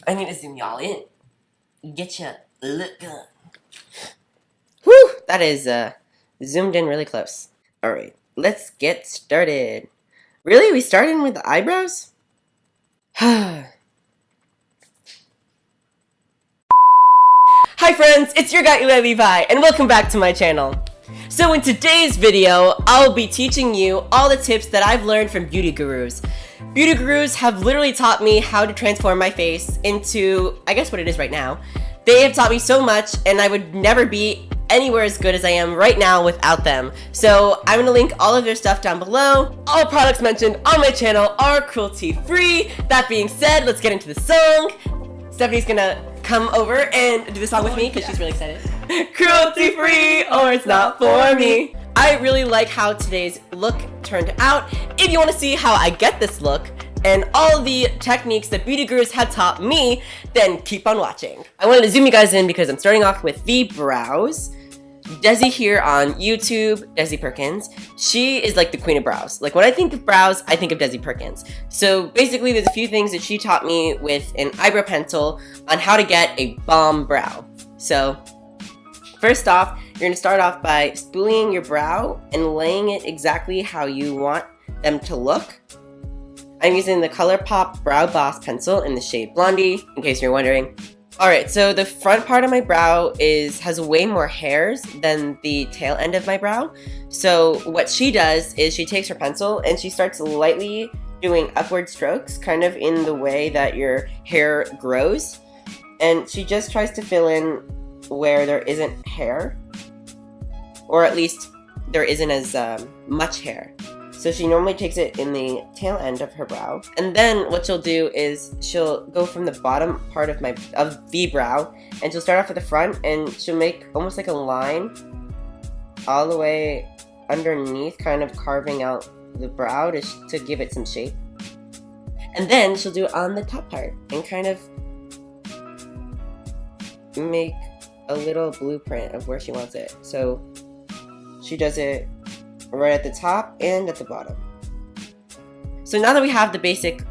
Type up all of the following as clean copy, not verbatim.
I need to zoom y'all in. Get ya look good. Whew, that is zoomed in really close. Alright, let's get started. Really? We starting with the eyebrows? Hi friends, it's your guy Eli Levi, and welcome back to my channel. So in today's video, I'll be teaching you all the tips that I've learned from beauty gurus. Beauty gurus have literally taught me how to transform my face into, I guess, what it is right now. They have taught me so much, and I would never be anywhere as good as I am right now without them. So I'm gonna link all of their stuff down below. All products mentioned on my channel are cruelty-free. That being said, let's get into the song. Stephanie's gonna come over and do the song with me because she's really excited. Cruelty-free or it's not for me. I really like how today's look turned out. If you want to see how I get this look and all the techniques that beauty gurus have taught me, then keep on watching. I wanted to zoom you guys in because I'm starting off with the brows. Desi here on YouTube, Desi Perkins, she is like the queen of brows. Like when I think of brows, I think of Desi Perkins. So basically there's a few things that she taught me with an eyebrow pencil on how to get a bomb brow. So first off, you're gonna start off by spooling your brow and laying it exactly how you want them to look. I'm using the ColourPop Brow Boss pencil in the shade Blondie, in case you're wondering. Alright, so the front part of my brow has way more hairs than the tail end of my brow. So what she does is she takes her pencil and she starts lightly doing upward strokes, kind of in the way that your hair grows. And she just tries to fill in where there isn't hair, or at least there isn't as much hair. So she normally takes it in the tail end of her brow. And then what she'll do is she'll go from the bottom part of the brow, and she'll start off at the front, and she'll make almost like a line all the way underneath, kind of carving out the brow to give it some shape. And then she'll do it on the top part and kind of make a little blueprint of where she wants it. So she does it right at the top and at the bottom. So now that we have the basic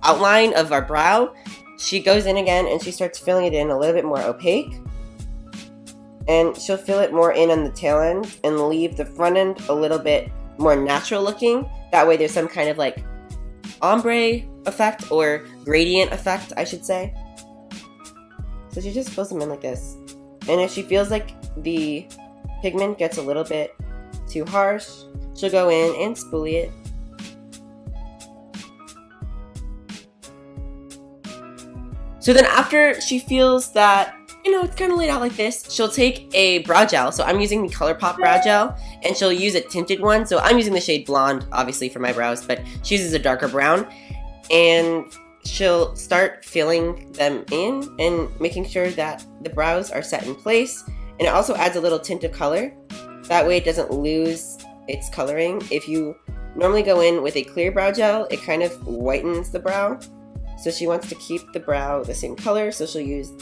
outline of our brow, she goes in again and she starts filling it in a little bit more opaque. And she'll fill it more in on the tail end and leave the front end a little bit more natural looking. That way there's some kind of like ombre effect or gradient effect, I should say. So she just fills them in like this. And if she feels like the pigment gets a little bit too harsh, she'll go in and spoolie it. So then after she feels that, it's kind of laid out like this, she'll take a brow gel. So I'm using the ColourPop brow gel, and she'll use a tinted one. So I'm using the shade Blonde, obviously, for my brows, but she uses a darker brown. And she'll start filling them in and making sure that the brows are set in place. And it also adds a little tint of color. That way it doesn't lose its coloring. If you normally go in with a clear brow gel, it kind of whitens the brow. So she wants to keep the brow the same color, so she'll use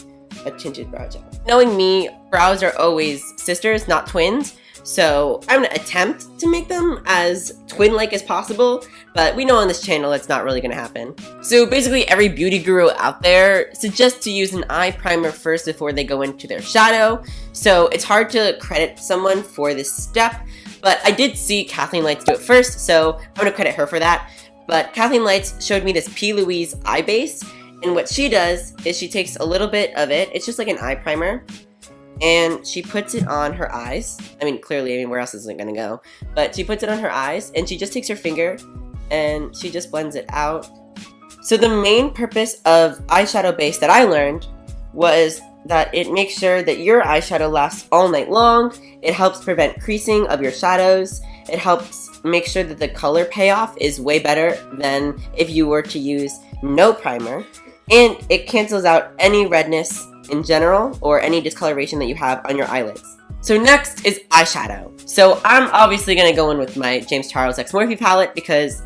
a tinted brow gel. Knowing me, brows are always sisters, not twins. So I'm gonna attempt to make them as twin-like as possible, but we know on this channel it's not really gonna happen. So basically every beauty guru out there suggests to use an eye primer first before they go into their shadow. So it's hard to credit someone for this step, but I did see Kathleen Lights do it first, so I'm gonna credit her for that. But Kathleen Lights showed me this P. Louise eye base, and what she does is she takes a little bit of it, it's just like an eye primer, and she puts it on her eyes. Clearly, where else is it gonna go? But she puts it on her eyes, and she just takes her finger, and she just blends it out. So the main purpose of eyeshadow base that I learned was that it makes sure that your eyeshadow lasts all night long. It helps prevent creasing of your shadows. It helps make sure that the color payoff is way better than if you were to use no primer. And it cancels out any redness in general or any discoloration that you have on your eyelids. So next is eyeshadow. So I'm obviously going to go in with my James Charles X Morphe palette because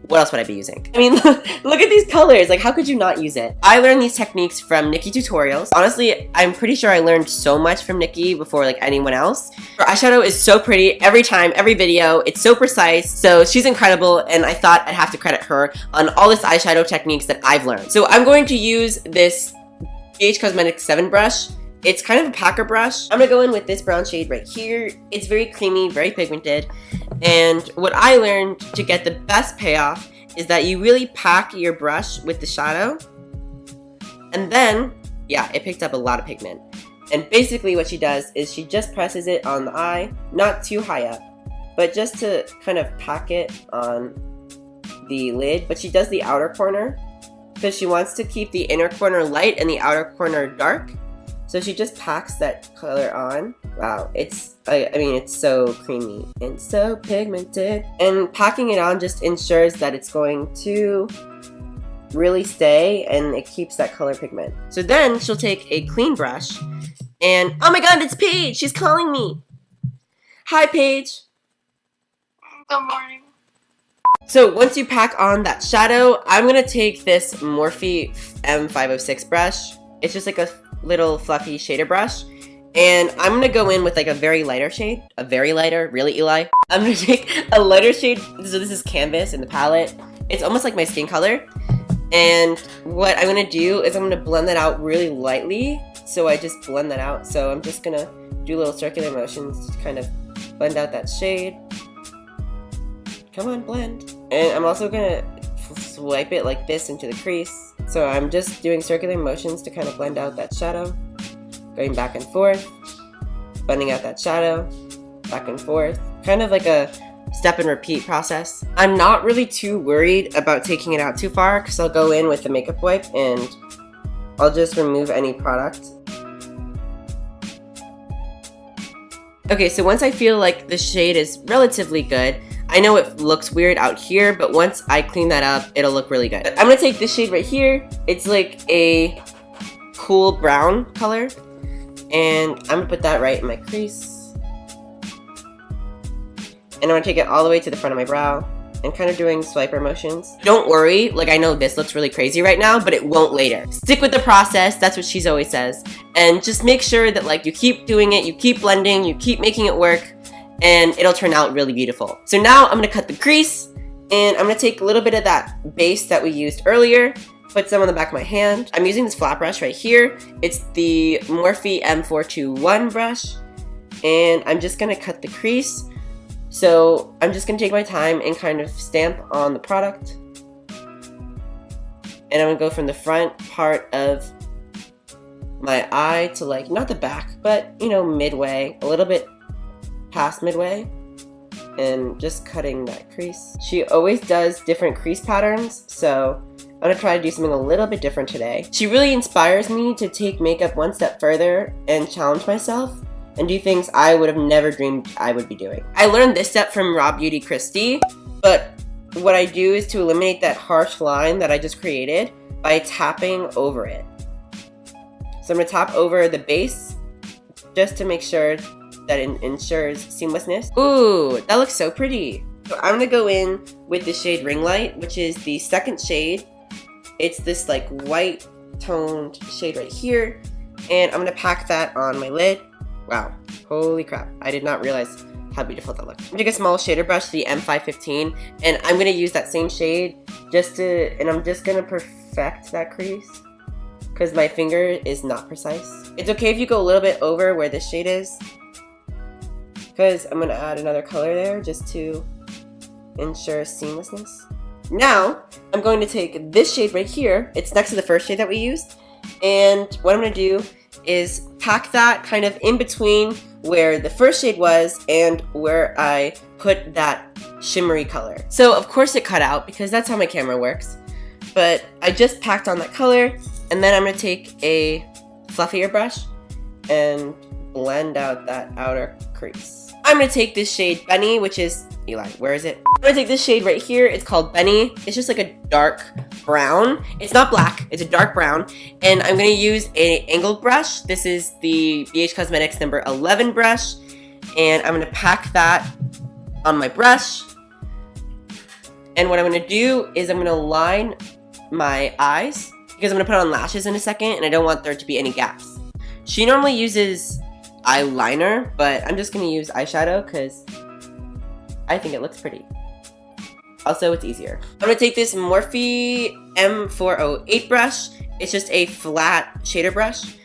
what else would I be using? Look at these colors. Like, how could you not use it? I learned these techniques from Nikki Tutorials. Honestly, I'm pretty sure I learned so much from Nikki before like anyone else. Her eyeshadow is so pretty every time, every video. It's so precise. So she's incredible, and I thought I'd have to credit her on all this eyeshadow techniques that I've learned. So I'm going to use this BH Cosmetics 7 brush. It's kind of a packer brush. I'm gonna go in with this brown shade right here. It's very creamy, very pigmented. And what I learned to get the best payoff is that you really pack your brush with the shadow. And then, yeah, it picked up a lot of pigment. And basically what she does is she just presses it on the eye, not too high up, but just to kind of pack it on the lid. But she does the outer corner because she wants to keep the inner corner light and the outer corner dark. So she just packs that color on. Wow, I mean, it's so creamy and so pigmented. And packing it on just ensures that it's going to really stay and it keeps that color pigment. So then she'll take a clean brush and, oh my god, it's Paige! She's calling me! Hi, Paige! Good morning. So once you pack on that shadow, I'm gonna take this Morphe M506 brush. It's just like a little fluffy shader brush. And I'm gonna go in with like a very lighter shade. A very lighter, really, Eli? I'm gonna take a lighter shade. So this is Canvas in the palette. It's almost like my skin color. And what I'm gonna do is I'm gonna blend that out really lightly. So I just blend that out. So I'm just gonna do little circular motions to kind of blend out that shade. Come on, blend. And I'm also gonna swipe it like this into the crease. So I'm just doing circular motions to kind of blend out that shadow. Going back and forth. Blending out that shadow. Back and forth. Kind of like a step and repeat process. I'm not really too worried about taking it out too far because I'll go in with the makeup wipe and I'll just remove any product. Okay, so once I feel like the shade is relatively good, I know it looks weird out here, but once I clean that up, it'll look really good. I'm gonna take this shade right here. It's like a cool brown color. And I'm gonna put that right in my crease. And I'm gonna take it all the way to the front of my brow and kind of doing swiper motions. Don't worry, like I know this looks really crazy right now, but it won't later. Stick with the process, that's what she's always says. And just make sure that like you keep doing it, you keep blending, you keep making it work, and it'll turn out really beautiful. So now I'm gonna cut the crease, and I'm gonna take a little bit of that base that we used earlier, put some on the back of my hand. I'm using this flat brush right here. It's the Morphe M421 brush, and I'm just gonna cut the crease. So I'm just gonna take my time and kind of stamp on the product. And I'm gonna go from the front part of my eye to like, not the back, but you know, midway, a little bit past midway, and just cutting that crease. She always does different crease patterns, so I'm gonna try to do something a little bit different today. She really inspires me to take makeup one step further and challenge myself and do things I would have never dreamed I would be doing. I learned this step from Raw Beauty Christy, but what I do is to eliminate that harsh line that I just created by tapping over it. So I'm gonna tap over the base just to make sure that it ensures seamlessness. Ooh, that looks so pretty. So I'm gonna go in with the shade Ring Light, which is the second shade. It's this like white toned shade right here. And I'm gonna pack that on my lid. Wow, holy crap. I did not realize how beautiful that looked. I'm gonna take a small shader brush, the M515, and I'm gonna use that same shade and I'm just gonna perfect that crease because my finger is not precise. It's okay if you go a little bit over where this shade is, because I'm gonna add another color there just to ensure seamlessness. Now, I'm going to take this shade right here. It's next to the first shade that we used. And what I'm gonna do is pack that kind of in between where the first shade was and where I put that shimmery color. So of course it cut out because that's how my camera works. But I just packed on that color, and then I'm gonna take a fluffier brush and blend out that outer crease. I'm gonna take this shade Benny, which is, Eli, where is it? I'm gonna take this shade right here. It's called Benny. It's just like a dark brown. It's not black, it's a dark brown. And I'm gonna use an angled brush. This is the BH Cosmetics number 11 brush. And I'm gonna pack that on my brush. And what I'm gonna do is I'm gonna line my eyes because I'm gonna put on lashes in a second and I don't want there to be any gaps. She normally uses eyeliner, but I'm just gonna use eyeshadow because I think it looks pretty. Also, it's easier. I'm gonna take this Morphe M408 brush It's just a flat shader brush.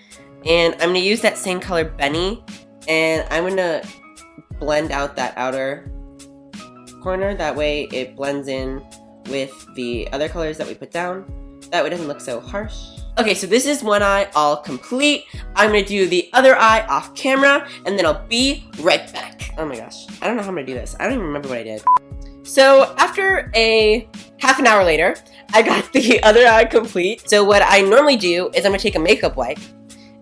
And I'm going to use that same color Benny. And I'm going to blend out that outer corner. That way it blends in with the other colors that we put down. That way it doesn't look so harsh. Okay, so this is one eye all complete. I'm going to do the other eye off camera. And then I'll be right back. Oh my gosh. I don't know how I'm going to do this. I don't even remember what I did. So after a half an hour later, I got the other eye complete. So what I normally do is I'm going to take a makeup wipe.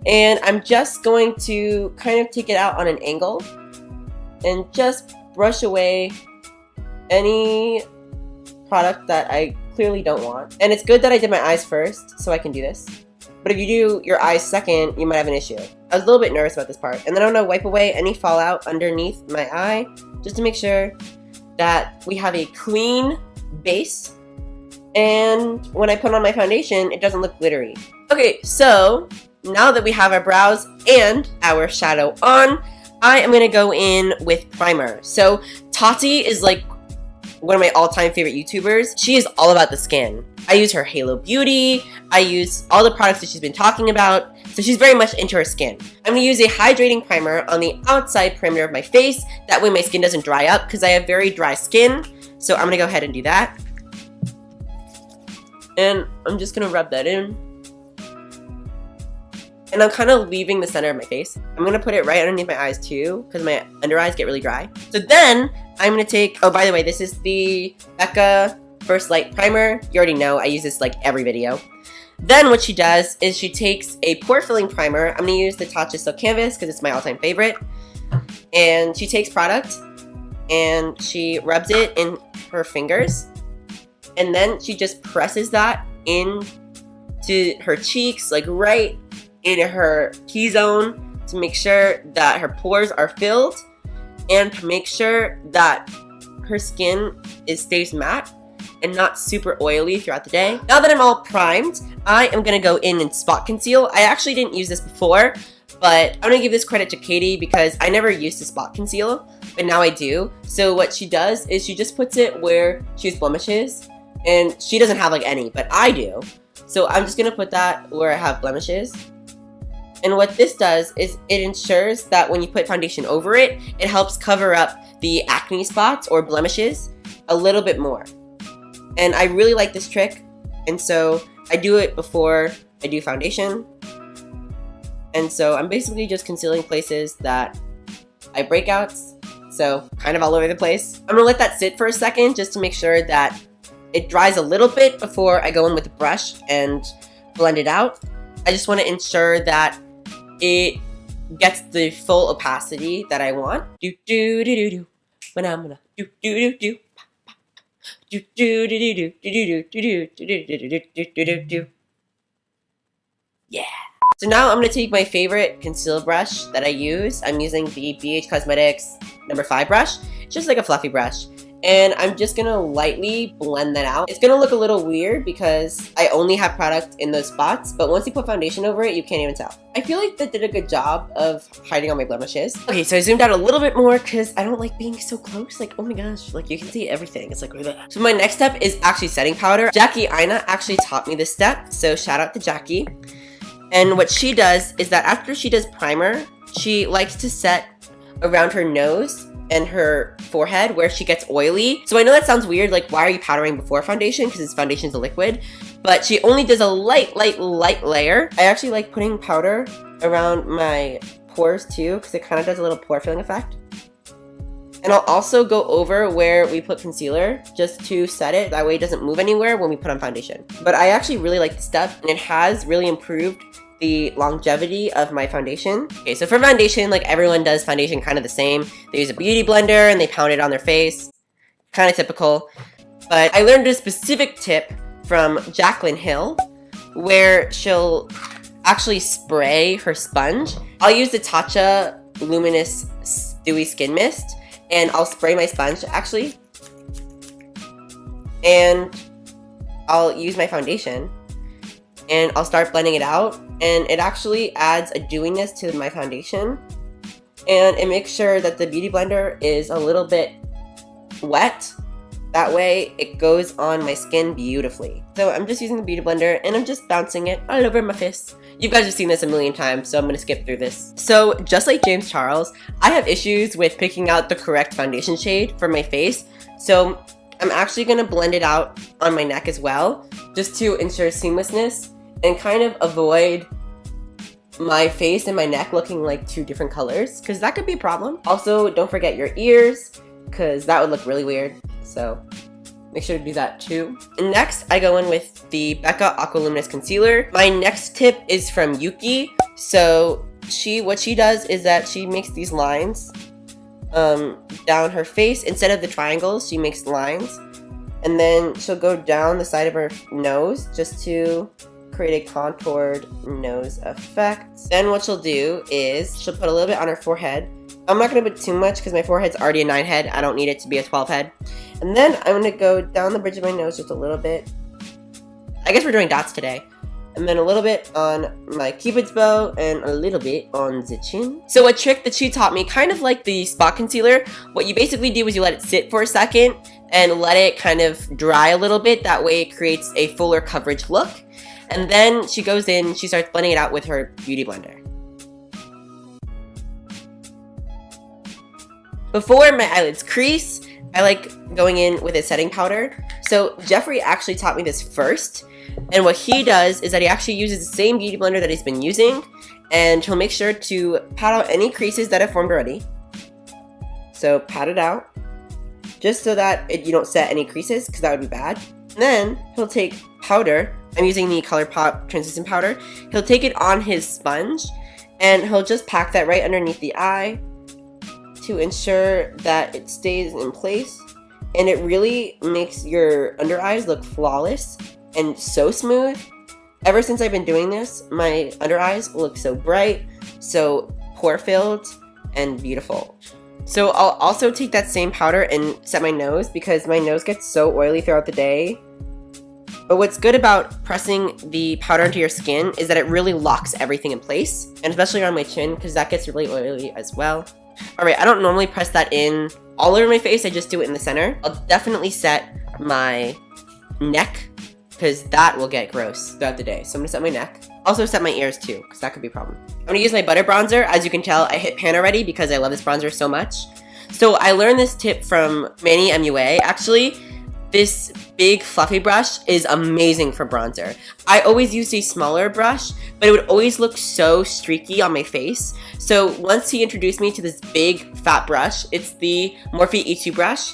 And I'm just going to kind of take it out on an angle and just brush away any product that I clearly don't want. And it's good that I did my eyes first so I can do this. But if you do your eyes second, you might have an issue. I was a little bit nervous about this part. And then I'm going to wipe away any fallout underneath my eye just to make sure that we have a clean base. And when I put on my foundation, it doesn't look glittery. Okay, so now that we have our brows and our shadow on, I am going to go in with primer. So Tati is like one of my all-time favorite YouTubers. She is all about the skin. I use her Halo Beauty. I use all the products that she's been talking about. So she's very much into her skin. I'm going to use a hydrating primer on the outside perimeter of my face. That way my skin doesn't dry up because I have very dry skin. So I'm going to go ahead and do that. And I'm just going to rub that in. And I'm kind of leaving the center of my face. I'm going to put it right underneath my eyes too, because my under eyes get really dry. So then I'm going to take, oh, by the way, this is the Becca First Light Primer. You already know, I use this like every video. Then what she does is she takes a pore filling primer. I'm going to use the Tatcha Silk Canvas because it's my all-time favorite. And she takes product and she rubs it in her fingers. And then she just presses that into her cheeks, like right in her T-zone, to make sure that her pores are filled and to make sure that her skin stays matte and not super oily throughout the day. Now that I'm all primed, I am going to go in and spot conceal. I actually didn't use this before, but I'm going to give this credit to Katie because I never used to spot conceal, but now I do. So what she does is she just puts it where she has blemishes, and she doesn't have like any, but I do. So I'm just going to put that where I have blemishes. And what this does is it ensures that when you put foundation over it, it helps cover up the acne spots or blemishes a little bit more. And I really like this trick, and so I do it before I do foundation. And so I'm basically just concealing places that I breakouts, so kind of all over the place. I'm gonna let that sit for a second just to make sure that it dries a little bit before I go in with the brush and blend it out. I just want to ensure that it gets the full opacity that I want. Do do do do do. When I'm gonna do do do do. Do do do do do do do do do do do do do. Yeah. So now I'm gonna take my favorite concealer brush that I use. I'm using the BH Cosmetics number 5 brush. It's just like a fluffy brush. And I'm just gonna lightly blend that out. It's gonna look a little weird because I only have product in those spots, but once you put foundation over it, you can't even tell. I feel like that did a good job of hiding all my blemishes. Okay, so I zoomed out a little bit more because I don't like being so close. Like, oh my gosh, like you can see everything. It's like, bleh. So my next step is actually setting powder. Jackie Ina actually taught me this step, so shout out to Jackie. And what she does is that after she does primer, she likes to set around her nose and her forehead where she gets oily. So I know that sounds weird, like why are you powdering before foundation? Because this foundation is a liquid. But she only does a light layer. I actually like putting powder around my pores too, because it kind of does a little pore filling effect. And I'll also go over where we put concealer just to set it. That way it doesn't move anywhere when we put on foundation. But I actually really like this step, and it has really improved the longevity of my foundation. Okay, so for foundation, like everyone does foundation kind of the same. They use a beauty blender and they pound it on their face. Kind of typical. But I learned a specific tip from Jaclyn Hill where she'll actually spray her sponge. I'll use the Tatcha Luminous Dewy Skin Mist, and I'll spray my sponge actually. And I'll use my foundation and I'll start blending it out, and it actually adds a dewiness to my foundation, and it makes sure that the beauty blender is a little bit wet That way it goes on my skin beautifully. So I'm just using the Beauty Blender and I'm just bouncing it all over my face. You guys have seen this a million times, so I'm gonna skip through this. So just like James Charles, I have issues with picking out the correct foundation shade for my face. So I'm actually gonna blend it out on my neck as well, just to ensure seamlessness and kind of avoid my face and my neck looking like two different colors, because that could be a problem. Also, don't forget your ears, because that would look really weird. So make sure to do that too. And next, I go in with the Becca Aqualuminous Concealer. My next tip is from Yuki. So what she does is that she makes these lines down her face. Instead of the triangles, she makes lines. And then she'll go down the side of her nose just to create a contoured nose effect. Then what she'll do is she'll put a little bit on her forehead. I'm not going to put too much because my forehead's already a 9 head. I don't need it to be a 12 head. And then I'm going to go down the bridge of my nose just a little bit. I guess we're doing dots today. And then a little bit on my cupid's bow and a little bit on the chin. So a trick that she taught me, kind of like the spot concealer, what you basically do is you let it sit for a second and let it kind of dry a little bit. That way it creates a fuller coverage look. And then she goes in, she starts blending it out with her Beauty Blender. Before my eyelids crease, I like going in with a setting powder. So Jeffrey actually taught me this first. And what he does is that he actually uses the same Beauty Blender that he's been using. And he'll make sure to pat out any creases that have formed already. So pat it out. Just so that you don't set any creases, because that would be bad. And then he'll take powder. I'm using the ColourPop translucent powder. He'll take it on his sponge. And he'll just pack that right underneath the eye, to ensure that it stays in place, and it really makes your under eyes look flawless and so smooth. Ever since I've been doing this, my under eyes look so bright, so pore filled, and beautiful. So I'll also take that same powder and set my nose, because my nose gets so oily throughout the day. But what's good about pressing the powder into your skin is that it really locks everything in place, and especially around my chin, because that gets really oily as well. Alright, I don't normally press that in all over my face, I just do it in the center. I'll definitely set my neck, because that will get gross throughout the day. So I'm going to set my neck. Also set my ears too, because that could be a problem. I'm going to use my butter bronzer. As you can tell, I hit pan already because I love this bronzer so much. So I learned this tip from Manny MUA. Actually, this big fluffy brush is amazing for bronzer. I always used a smaller brush, but it would always look so streaky on my face. So once he introduced me to this big fat brush, it's the Morphe E2 brush.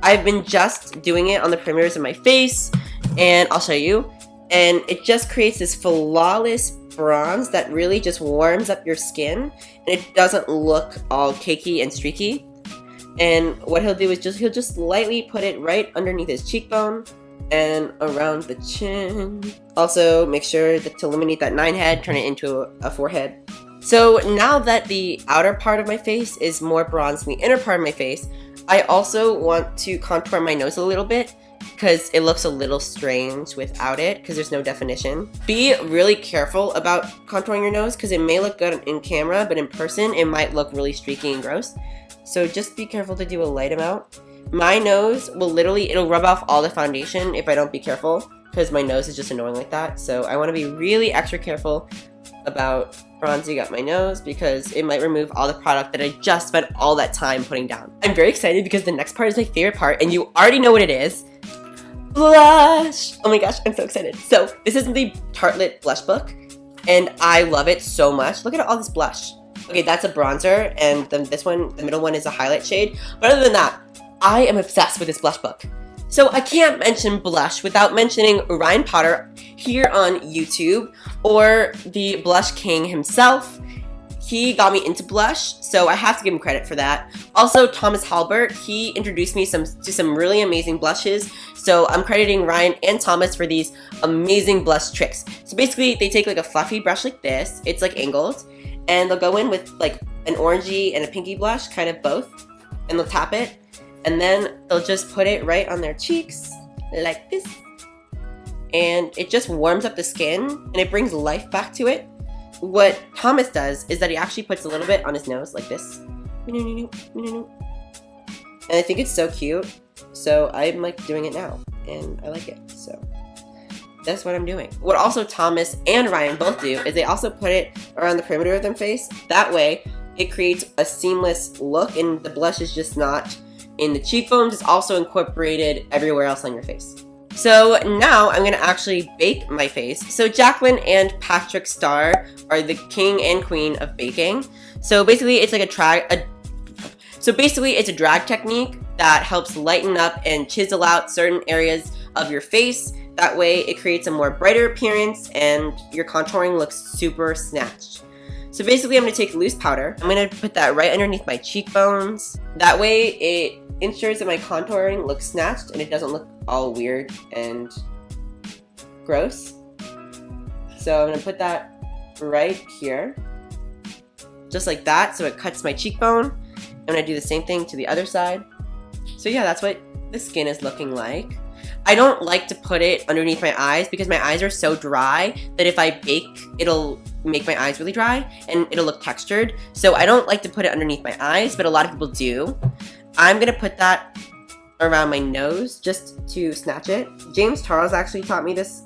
I've been just doing it on the perimeters of my face, and I'll show you. And it just creates this flawless bronze that really just warms up your skin, and it doesn't look all cakey and streaky. And what he'll do is he'll just lightly put it right underneath his cheekbone and around the chin. Also, make sure to eliminate that 9 head, turn it into a 4 head. So now that the outer part of my face is more bronzed than the inner part of my face, I also want to contour my nose a little bit, because it looks a little strange without it, because there's no definition. Be really careful about contouring your nose, because it may look good in camera, but in person it might look really streaky and gross. So just be careful to do a light amount. My nose will it'll rub off all the foundation if I don't be careful, because my nose is just annoying like that. So I want to be really extra careful about bronzing up my nose, because it might remove all the product that I just spent all that time putting down. I'm very excited because the next part is my favorite part, and you already know what it is. Blush! Oh my gosh, I'm so excited. So this is the Tartelette blush book, and I love it so much. Look at all this blush. Okay, that's a bronzer, and this one, the middle one, is a highlight shade. But other than that, I am obsessed with this blush book. So I can't mention blush without mentioning Ryan Potter here on YouTube, or the Blush King himself. He got me into blush, so I have to give him credit for that. Also, Thomas Halbert, he introduced me to some really amazing blushes, so I'm crediting Ryan and Thomas for these amazing blush tricks. So basically, they take like a fluffy brush like this, it's like angled, and they'll go in with like an orangey and a pinky blush, kind of both, and they'll tap it, and then they'll just put it right on their cheeks, like this. And it just warms up the skin, and it brings life back to it. What Thomas does is that he actually puts a little bit on his nose, like this. And I think it's so cute. So I'm like doing it now, and I like it. So that's what I'm doing. What also Thomas and Ryan both do is they also put it around the perimeter of their face. That way it creates a seamless look, and the blush is just not in the cheekbones, it's also incorporated everywhere else on your face. So now I'm gonna actually bake my face. So Jacqueline and Patrick Starr are the king and queen of baking. So basically it's like a drag technique that helps lighten up and chisel out certain areas of your face. That way it creates a more brighter appearance and your contouring looks super snatched. So basically I'm gonna take loose powder. I'm gonna put that right underneath my cheekbones. That way it ensures that my contouring looks snatched and it doesn't look all weird and gross. So I'm gonna put that right here, just like that, so it cuts my cheekbone. I'm gonna do the same thing to the other side. So yeah, that's what the skin is looking like. I don't like to put it underneath my eyes because my eyes are so dry that if I bake, it'll make my eyes really dry and it'll look textured. So I don't like to put it underneath my eyes, but a lot of people do. I'm gonna put that around my nose just to snatch it. James Charles actually taught me this,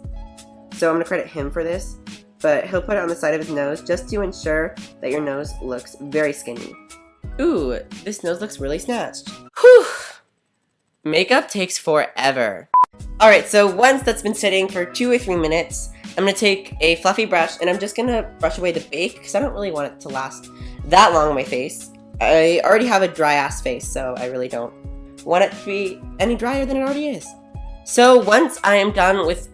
so I'm gonna credit him for this, but he'll put it on the side of his nose just to ensure that your nose looks very skinny. Ooh, this nose looks really snatched. Whew! Makeup takes forever. Alright, so once that's been sitting for 2 or 3 minutes, I'm gonna take a fluffy brush and I'm just gonna brush away the bake because I don't really want it to last that long on my face. I already have a dry ass face, so I really don't want it to be any drier than it already is. So once I am done with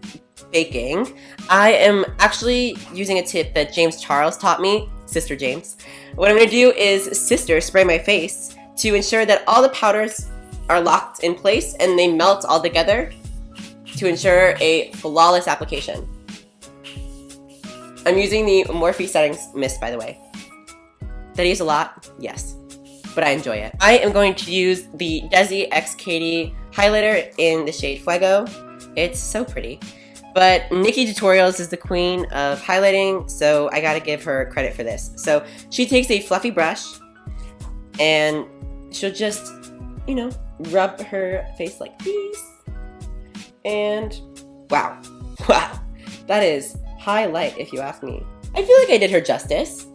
baking, I am actually using a tip that James Charles taught me, Sister James. What I'm gonna do is sister spray my face to ensure that all the powders are locked in place and they melt all together to ensure a flawless application. I'm using the Morphe Settings Mist, by the way. Did I use a lot? Yes, but I enjoy it. I am going to use the Desi X Katie highlighter in the shade Fuego. It's so pretty. But Nikki Tutorials is the queen of highlighting, so I gotta give her credit for this. So she takes a fluffy brush and she'll just, you know, rub her face like this. And wow, that is highlight if you ask me. I feel like I did her justice.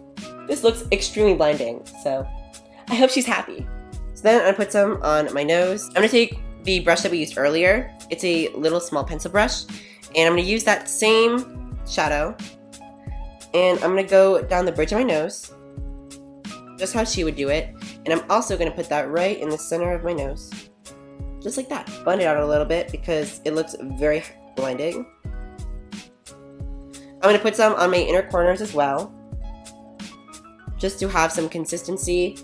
This looks extremely blinding, so I hope she's happy. So then I'm gonna put some on my nose. I'm gonna take the brush that we used earlier. It's a little small pencil brush, and I'm gonna use that same shadow, and I'm gonna go down the bridge of my nose, just how she would do it, and I'm also gonna put that right in the center of my nose, just like that. Blend it out a little bit because it looks very blinding. I'm gonna put some on my inner corners as well, just to have some consistency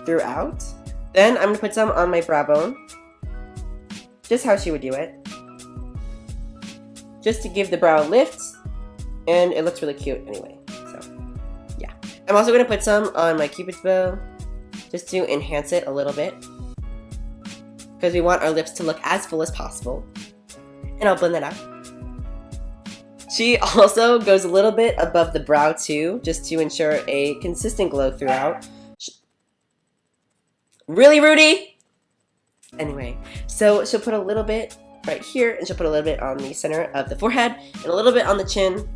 throughout. Then I'm gonna put some on my brow bone, just how she would do it, just to give the brow lift, and it looks really cute anyway, so yeah. I'm also gonna put some on my cupid's bow, just to enhance it a little bit, because we want our lips to look as full as possible, and I'll blend that out. She also goes a little bit above the brow too, just to ensure a consistent glow throughout. Really, Rudy? Anyway, so she'll put a little bit right here, and she'll put a little bit on the center of the forehead, and a little bit on the chin.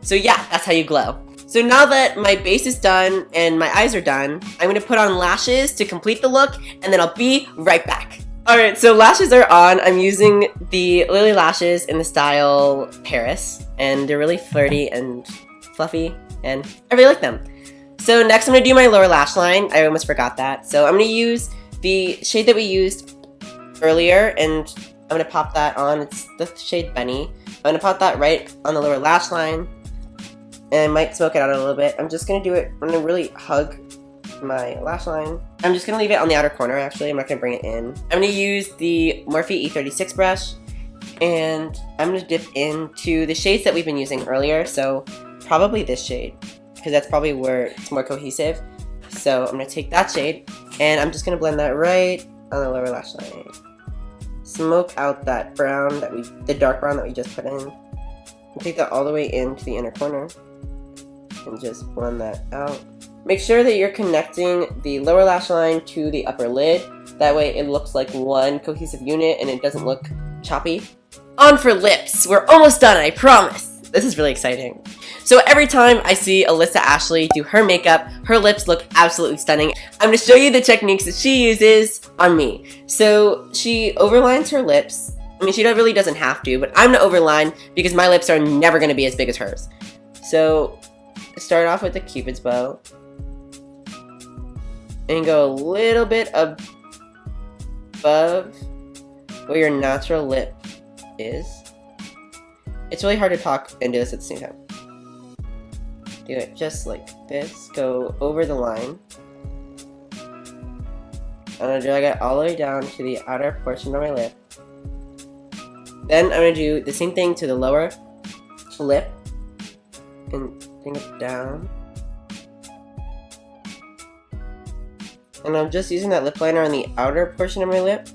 So yeah, that's how you glow. So now that my base is done and my eyes are done, I'm gonna put on lashes to complete the look, and then I'll be right back. Alright, so lashes are on. I'm using the Lily lashes in the style Paris, and they're really flirty and fluffy, and I really like them. So next I'm going to do my lower lash line. I almost forgot that. So I'm going to use the shade that we used earlier, and I'm going to pop that on. It's the shade Benny. I'm going to pop that right on the lower lash line, and I might smoke it out a little bit. I'm just going to do it, I'm going to really hug my lash line. I'm just going to leave it on the outer corner actually. I'm not going to bring it in. I'm going to use the Morphe E36 brush, and I'm going to dip into the shades that we've been using earlier. So probably this shade, because that's probably where it's more cohesive. So I'm going to take that shade, and I'm just going to blend that right on the lower lash line. Smoke out that brown, the dark brown that we just put in. And take that all the way into the inner corner, and just blend that out. Make sure that you're connecting the lower lash line to the upper lid, That way it looks like one cohesive unit and it doesn't look choppy. On for lips. We're almost done, I promise. This is really exciting. So every time I see Alyssa Ashley do her makeup, her lips look absolutely stunning. I'm going to show you the techniques that she uses on me. So she overlines her lips. I mean, she really doesn't have to, but I'm going to overline because my lips are never going to be as big as hers. So start off with the Cupid's bow. And go a little bit above where your natural lip is. It's really hard to talk and do this at the same time. Do it just like this. Go over the line. I'm gonna drag it all the way down to the outer portion of my lip. Then I'm gonna do the same thing to the lower lip. And bring it down. And I'm just using that lip liner on the outer portion of my lip.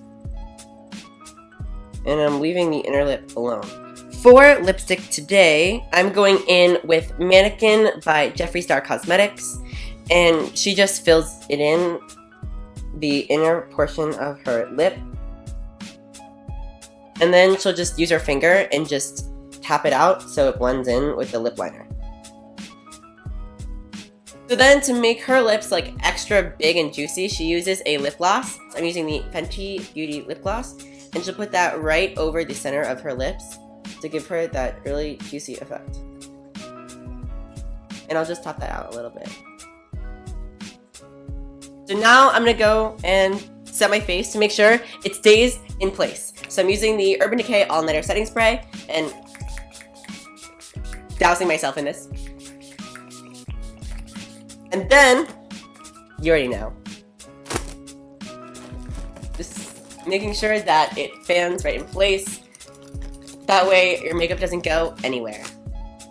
And I'm leaving the inner lip alone. For lipstick today, I'm going in with Mannequin by Jeffree Star Cosmetics. And she just fills it in the inner portion of her lip. And then she'll just use her finger and just tap it out so it blends in with the lip liner. So then to make her lips like extra big and juicy, she uses a lip gloss. I'm using the Fenty Beauty lip gloss. And she'll put that right over the center of her lips to give her that really juicy effect. And I'll just top that out a little bit. So now I'm gonna go and set my face to make sure it stays in place. So I'm using the Urban Decay All Nighter Setting Spray and dousing myself in this. And then, you already know. Just making sure that it fans right in place. That way your makeup doesn't go anywhere.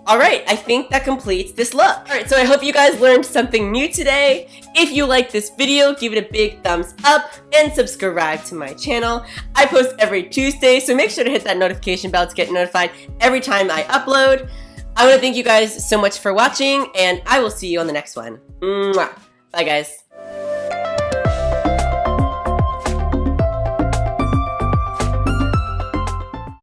Alright, I think that completes this look. Alright, so I hope you guys learned something new today. If you like this video, give it a big thumbs up and subscribe to my channel. I post every Tuesday, so make sure to hit that notification bell to get notified every time I upload. I want to thank you guys so much for watching, and I will see you on the next one. Mwah. Bye, guys.